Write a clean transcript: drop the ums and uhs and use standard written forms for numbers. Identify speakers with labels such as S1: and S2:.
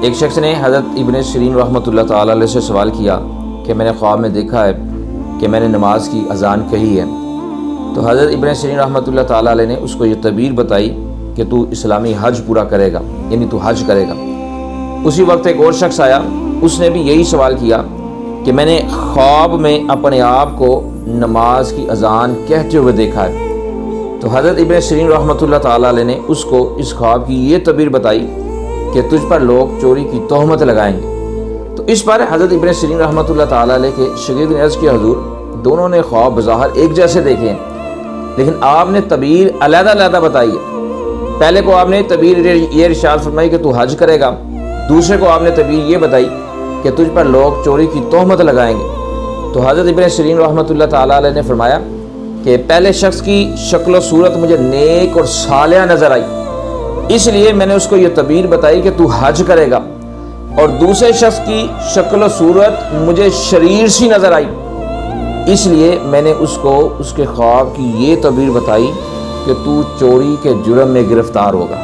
S1: ایک شخص نے حضرت ابن سیرین رحمۃ اللہ تعالیٰ علیہ سے سوال کیا کہ میں نے خواب میں دیکھا ہے کہ میں نے نماز کی اذان کہی ہے۔ تو حضرت ابن سیرین رحمۃ اللہ تعالیٰ علیہ نے اس کو یہ تعبیر بتائی کہ تو اسلامی حج پورا کرے گا، یعنی تو حج کرے گا۔ اسی وقت ایک اور شخص آیا، اس نے بھی یہی سوال کیا کہ میں نے خواب میں اپنے آپ کو نماز کی اذان کہتے ہوئے دیکھا ہے۔ تو حضرت ابن سیرین رحمۃ اللہ تعالیٰ علیہ نے اس کو اس خواب کی یہ تعبیر بتائی کہ تجھ پر لوگ چوری کی تہمت لگائیں گے۔ تو اس پر حضرت ابن سیرین رحمۃ اللہ تعالیٰ علیہ کے شاگرد نے عرض کیا، حضور دونوں نے خواب بظاہر ایک جیسے دیکھے ہیں، لیکن آپ نے تعبیر علیحدہ علیحدہ بتائی ہے۔ پہلے کو آپ نے تعبیر یہ ارشاد فرمائی کہ تو حج کرے گا، دوسرے کو آپ نے تعبیر یہ بتائی کہ تجھ پر لوگ چوری کی تہمت لگائیں گے۔ تو حضرت ابن سیرین رحمۃ اللہ تعالیٰ علیہ نے فرمایا کہ پہلے شخص کی شکل و صورت مجھے نیک اور صالحہ نظر آئی، اس لیے میں نے اس کو یہ تعبیر بتائی کہ تو حج کرے گا، اور دوسرے شخص کی شکل و صورت مجھے شریر سی نظر آئی، اس لیے میں نے اس کو اس کے خواب کی یہ تعبیر بتائی کہ تو چوری کے جرم میں گرفتار ہوگا۔